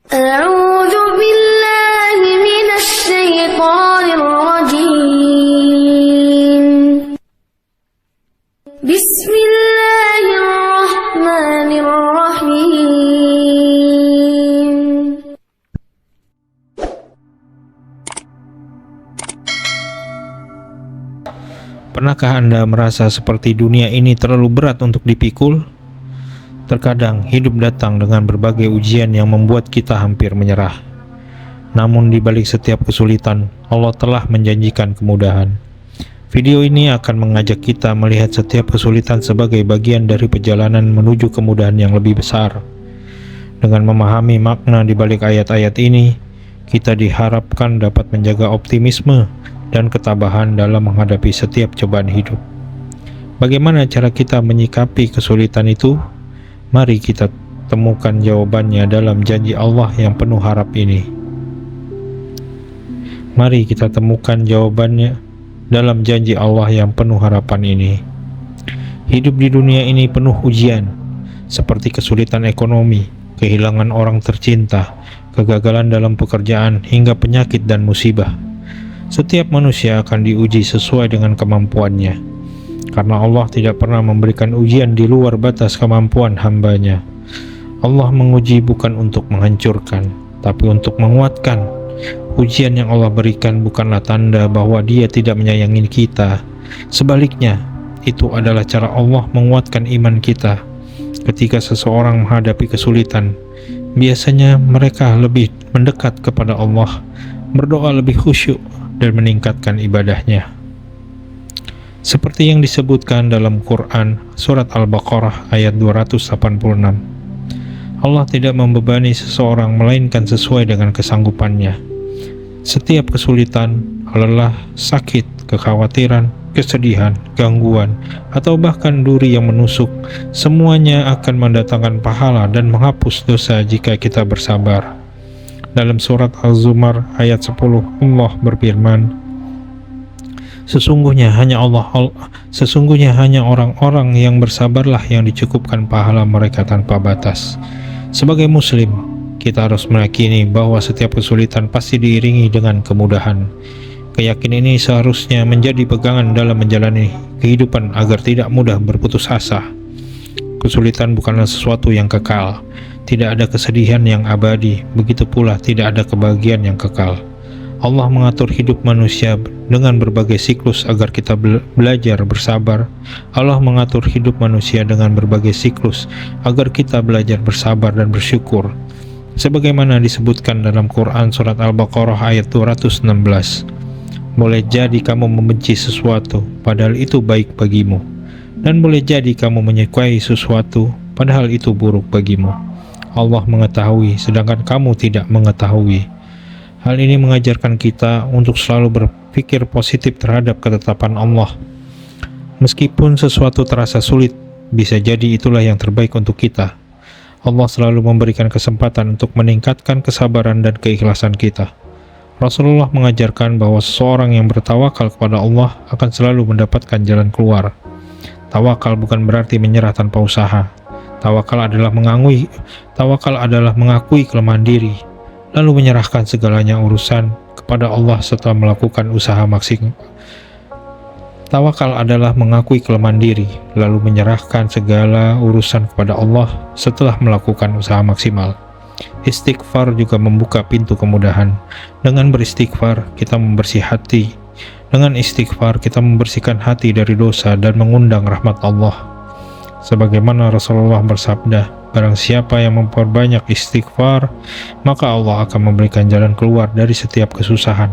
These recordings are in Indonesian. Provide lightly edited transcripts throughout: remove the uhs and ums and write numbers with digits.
أعوذ بالله من الشيطان الرجيم بسم الله الرحمن الرحيم Pernahkah Anda merasa seperti dunia ini terlalu berat untuk dipikul? Terkadang hidup datang dengan berbagai ujian yang membuat kita hampir menyerah. Namun di balik setiap kesulitan, Allah telah menjanjikan kemudahan. Video ini akan mengajak kita melihat setiap kesulitan sebagai bagian dari perjalanan menuju kemudahan yang lebih besar. Dengan memahami makna di balik ayat-ayat ini, kita diharapkan dapat menjaga optimisme dan ketabahan dalam menghadapi setiap cobaan hidup. Bagaimana cara kita menyikapi kesulitan itu? Mari kita temukan jawabannya dalam janji Allah yang penuh harap ini. Mari kita temukan jawabannya dalam janji Allah yang penuh harapan ini. Hidup di dunia ini penuh ujian, seperti kesulitan ekonomi, kehilangan orang tercinta, kegagalan dalam pekerjaan, hingga penyakit dan musibah. Setiap manusia akan diuji sesuai dengan kemampuannya, karena Allah tidak pernah memberikan ujian di luar batas kemampuan hamba-Nya. Allah menguji bukan untuk menghancurkan, tapi untuk menguatkan. Ujian yang Allah berikan bukanlah tanda bahwa Dia tidak menyayangi kita. Sebaliknya, itu adalah cara Allah menguatkan iman kita. Ketika seseorang menghadapi kesulitan, biasanya mereka lebih mendekat kepada Allah, berdoa lebih khusyuk, dan meningkatkan ibadahnya. Seperti yang disebutkan dalam Quran Surat Al-Baqarah ayat 286, Allah tidak membebani seseorang melainkan sesuai dengan kesanggupannya. Setiap kesulitan, lelah, sakit, kekhawatiran, kesedihan, gangguan, atau bahkan duri yang menusuk, semuanya akan mendatangkan pahala dan menghapus dosa jika kita bersabar. Dalam Surat Al-Zumar ayat 10, Allah berfirman, Sesungguhnya hanya orang-orang yang bersabarlah yang dicukupkan pahala mereka tanpa batas. Sebagai muslim, kita harus meyakini bahwa setiap kesulitan pasti diiringi dengan kemudahan. Keyakinan ini seharusnya menjadi pegangan dalam menjalani kehidupan agar tidak mudah berputus asa. Kesulitan bukanlah sesuatu yang kekal. Tidak ada kesedihan yang abadi, begitu pula tidak ada kebahagiaan yang kekal. Allah mengatur hidup manusia dengan berbagai siklus agar kita belajar bersabar. Allah mengatur hidup manusia dengan berbagai siklus agar kita belajar bersabar dan bersyukur. Sebagaimana disebutkan dalam Quran Surat Al-Baqarah ayat 216, boleh jadi kamu membenci sesuatu, padahal itu baik bagimu. Dan boleh jadi kamu menyukai sesuatu, padahal itu buruk bagimu. Allah mengetahui, sedangkan kamu tidak mengetahui. Hal ini mengajarkan kita untuk selalu berpikir positif terhadap ketetapan Allah. Meskipun sesuatu terasa sulit, bisa jadi itulah yang terbaik untuk kita. Allah selalu memberikan kesempatan untuk meningkatkan kesabaran dan keikhlasan kita. Rasulullah mengajarkan bahwa seseorang yang bertawakal kepada Allah akan selalu mendapatkan jalan keluar. Tawakal bukan berarti menyerah tanpa usaha. Tawakal adalah mengakui kelemahan diri, lalu menyerahkan segalanya urusan kepada Allah setelah melakukan usaha maksimal. Tawakal adalah mengakui kelemahan diri, lalu menyerahkan segala urusan kepada Allah setelah melakukan usaha maksimal. Istighfar juga membuka pintu kemudahan. Dengan beristighfar, kita membersih hati. Dengan istighfar, kita membersihkan hati dari dosa dan mengundang rahmat Allah. Sebagaimana Rasulullah bersabda, barang siapa yang memperbanyak istighfar, maka Allah akan memberikan jalan keluar dari setiap kesusahan,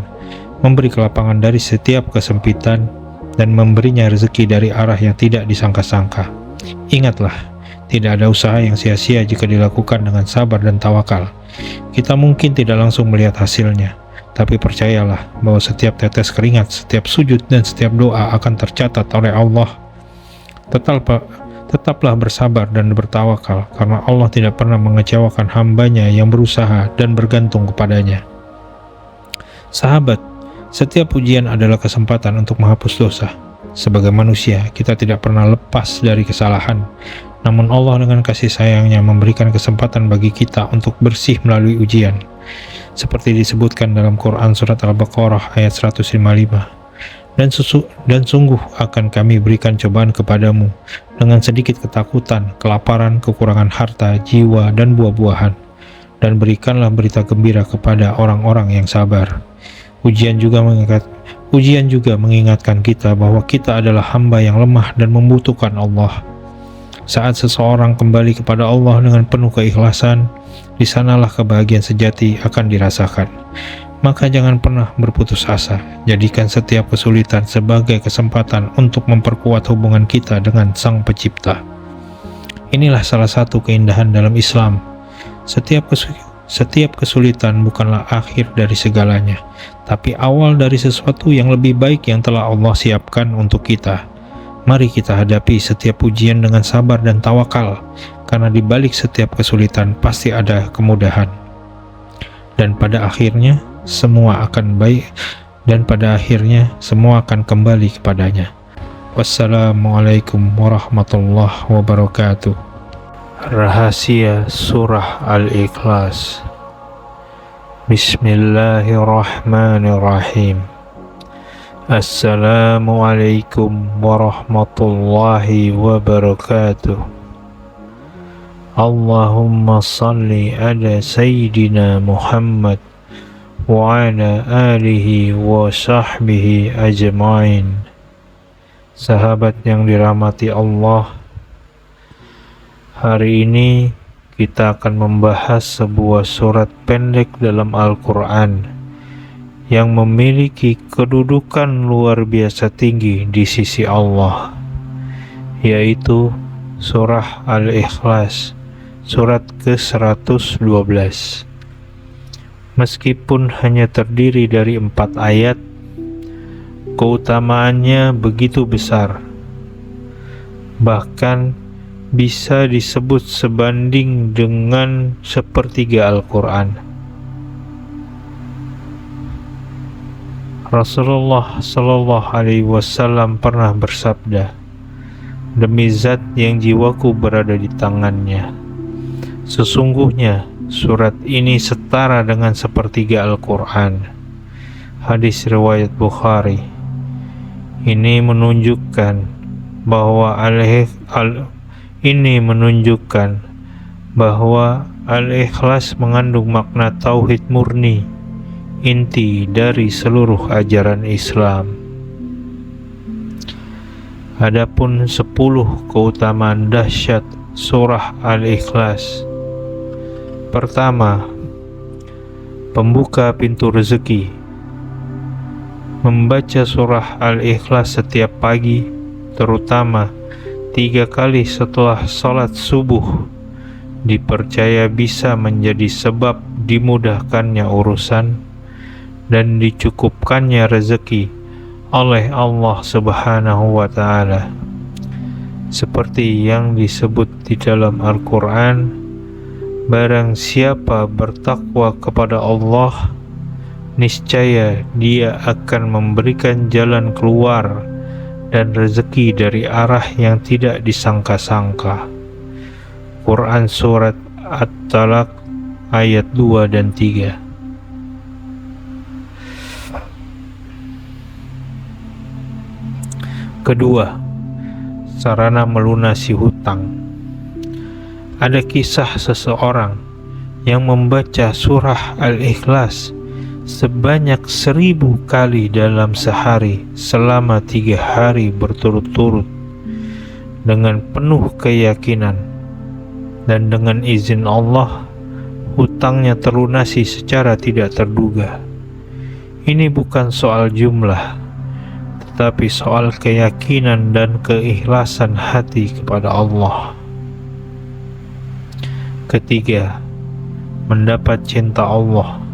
memberi kelapangan dari setiap kesempitan, dan memberinya rezeki dari arah yang tidak disangka-sangka. Ingatlah, tidak ada usaha yang sia-sia jika dilakukan dengan sabar dan tawakal. Kita mungkin tidak langsung melihat hasilnya, tapi percayalah bahwa setiap tetes keringat, setiap sujud, dan setiap doa akan tercatat oleh Allah. Tetaplah bersabar dan bertawakal, karena Allah tidak pernah mengecewakan hamba-Nya yang berusaha dan bergantung kepadanya. Sahabat, setiap ujian adalah kesempatan untuk menghapus dosa. Sebagai manusia, kita tidak pernah lepas dari kesalahan. Namun Allah dengan kasih sayangnya memberikan kesempatan bagi kita untuk bersih melalui ujian. Seperti disebutkan dalam Quran Surat Al-Baqarah ayat 155. Dan sungguh akan kami berikan cobaan kepadamu dengan sedikit ketakutan, kelaparan, kekurangan harta, jiwa, dan buah-buahan. Dan berikanlah berita gembira kepada orang-orang yang sabar. Ujian juga mengingatkan kita bahwa kita adalah hamba yang lemah dan membutuhkan Allah. Saat seseorang kembali kepada Allah dengan penuh keikhlasan, di sanalah kebahagiaan sejati akan dirasakan. Maka jangan pernah berputus asa. Jadikan setiap kesulitan sebagai kesempatan untuk memperkuat hubungan kita dengan Sang Pencipta. Inilah salah satu keindahan dalam Islam. Setiap kesulitan bukanlah akhir dari segalanya, tapi awal dari sesuatu yang lebih baik yang telah Allah siapkan untuk kita. Mari kita hadapi setiap ujian dengan sabar dan tawakal, karena di balik setiap kesulitan pasti ada kemudahan. Dan pada akhirnya semua akan kembali kepadanya. Wassalamualaikum warahmatullahi wabarakatuh. Rahasia Surah Al-Ikhlas. Bismillahirrahmanirrahim. Assalamualaikum warahmatullahi wabarakatuh. Allahumma salli ala Sayyidina Muhammad wa ala alihi wa sahbihi ajma'in. Sahabat yang dirahmati Allah, hari ini kita akan membahas sebuah surat pendek dalam Al-Quran yang memiliki kedudukan luar biasa tinggi di sisi Allah, yaitu surah Al-Ikhlas, surat ke-112. Meskipun hanya terdiri dari 4 ayat, keutamaannya begitu besar, bahkan bisa disebut sebanding dengan sepertiga Al-Quran. Rasulullah Shallallahu Alaihi Wasallam pernah bersabda, "Demi zat yang jiwaku berada di tangannya, sesungguhnya surat ini setara dengan sepertiga Al-Quran." Hadis riwayat Bukhari. Ini menunjukkan bahwa Al-Ikhlas mengandung makna tauhid murni, inti dari seluruh ajaran Islam. Adapun 10 keutamaan dahsyat surah Al-Ikhlas. Pertama, pembuka pintu rezeki. Membaca surah Al-Ikhlas setiap pagi, terutama 3 kali setelah sholat subuh, dipercaya bisa menjadi sebab dimudahkannya urusan dan dicukupkannya rezeki oleh Allah Subhanahu wa Ta'ala. Seperti yang disebut di dalam Al-Quran, barang siapa bertakwa kepada Allah, niscaya Dia akan memberikan jalan keluar dan rezeki dari arah yang tidak disangka-sangka. Quran Surat At-Talaq ayat 2 dan 3. Kedua, sarana melunasi hutang. Ada kisah seseorang yang membaca surah Al-Ikhlas sebanyak 1000 kali dalam sehari selama 3 hari berturut-turut dengan penuh keyakinan, dan dengan izin Allah hutangnya terlunasi secara tidak terduga. Ini bukan soal jumlah, tetapi soal keyakinan dan keikhlasan hati kepada Allah. Ketiga, mendapat cinta Allah.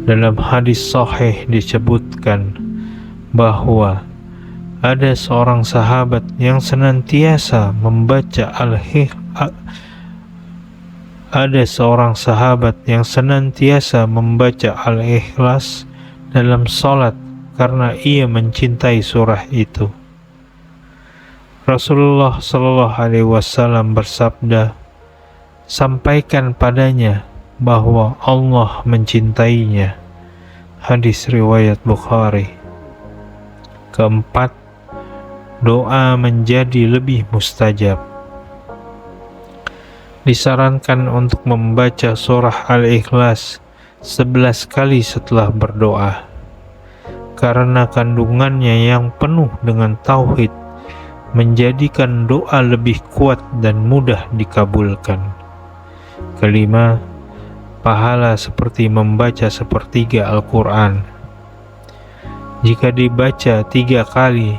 Dalam hadis sahih disebutkan bahwa ada seorang sahabat yang senantiasa membaca Al-Ikhlas dalam salat karena ia mencintai surah itu. Rasulullah Shallallahu Alaihi Wasallam bersabda, sampaikan padanya bahwa Allah mencintainya. Hadis riwayat Bukhari. Keempat, doa menjadi lebih mustajab. Disarankan untuk membaca surah Al-Ikhlas 11 kali setelah berdoa, karena kandungannya yang penuh dengan tauhid menjadikan doa lebih kuat dan mudah dikabulkan. Kelima, pahala seperti membaca sepertiga Al-Quran. Jika dibaca 3 kali,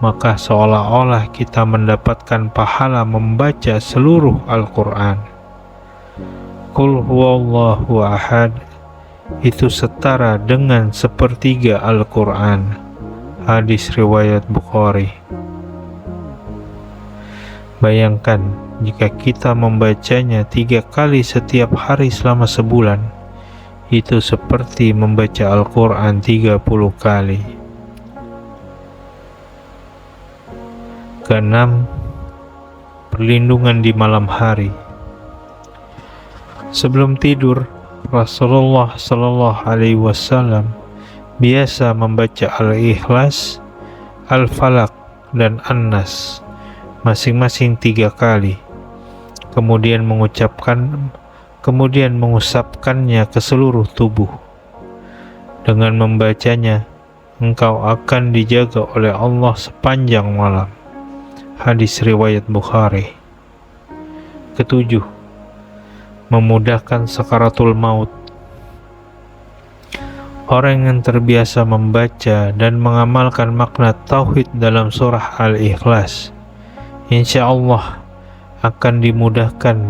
maka seolah-olah kita mendapatkan pahala membaca seluruh Al-Quran. Qul huwallahu ahad itu setara dengan sepertiga Al-Quran. Hadis riwayat Bukhari. Bayangkan jika kita membacanya 3 kali setiap hari selama sebulan, itu seperti membaca Al-Quran 30 kali. Keenam, perlindungan di malam hari. Sebelum tidur, Rasulullah Shallallahu Alaihi Wasallam biasa membaca Al-Ikhlas, Al-Falaq, dan An-Nas masing-masing 3 kali, kemudian mengusapkannya ke seluruh tubuh. Dengan membacanya, engkau akan dijaga oleh Allah sepanjang malam. Hadis riwayat Bukhari. Ketujuh, memudahkan sakaratul maut. Orang yang terbiasa membaca dan mengamalkan makna tauhid dalam surah Al-Ikhlas, insya Allah akan dimudahkan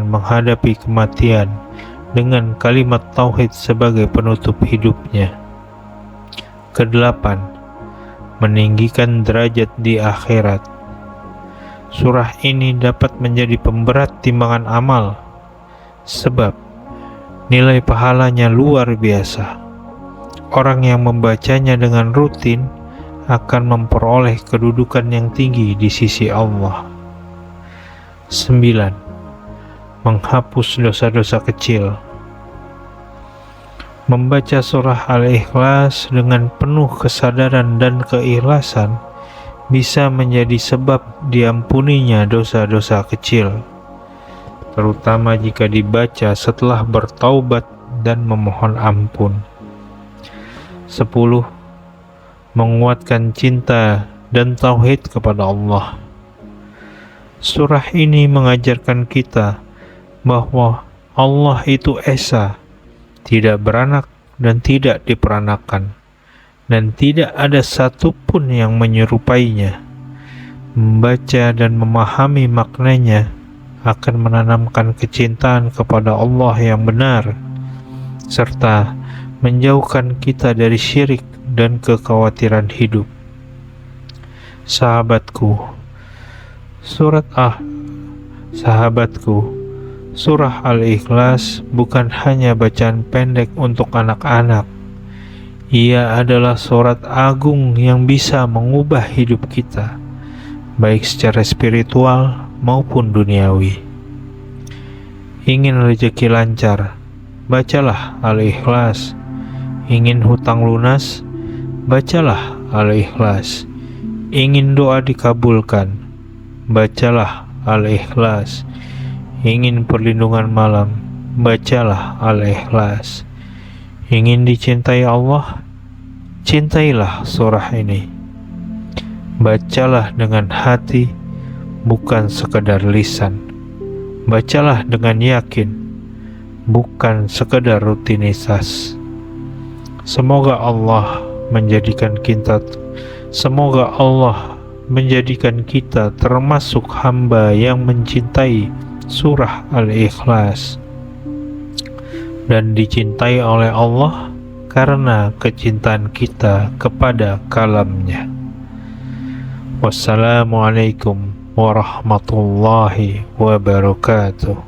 menghadapi kematian dengan kalimat tauhid sebagai penutup hidupnya. Kedelapan, meninggikan derajat di akhirat. Surah ini dapat menjadi pemberat timbangan amal, sebab nilai pahalanya luar biasa. Orang yang membacanya dengan rutin akan memperoleh kedudukan yang tinggi di sisi Allah. 9. Menghapus dosa-dosa kecil. Membaca surah Al-Ikhlas dengan penuh kesadaran dan keikhlasan bisa menjadi sebab diampuninya dosa-dosa kecil, terutama jika dibaca setelah bertaubat dan memohon ampun. 10. Menguatkan cinta dan tauhid kepada Allah. Surah ini mengajarkan kita bahwa Allah itu esa, tidak beranak dan tidak diperanakan, dan tidak ada satupun yang menyerupainya. Membaca dan memahami maknanya akan menanamkan kecintaan kepada Allah yang benar, serta menjauhkan kita dari syirik dan kekhawatiran hidup. Sahabatku, surah Al-Ikhlas bukan hanya bacaan pendek untuk anak-anak. Ia adalah surat agung yang bisa mengubah hidup kita, baik secara spiritual maupun duniawi. Ingin rezeki lancar, bacalah Al-Ikhlas. Ingin hutang lunas, bacalah Al-Ikhlas. Ingin doa dikabulkan, bacalah Al-Ikhlas. Ingin perlindungan malam, bacalah Al-Ikhlas. Ingin dicintai Allah, cintailah surah ini. Bacalah dengan hati, bukan sekedar lisan. Bacalah dengan yakin, bukan sekedar rutinitas. Semoga Allah menjadikan kita termasuk hamba yang mencintai surah Al-Ikhlas dan dicintai oleh Allah karena kecintaan kita kepada kalamnya. Wassalamualaikum warahmatullahi wabarakatuh.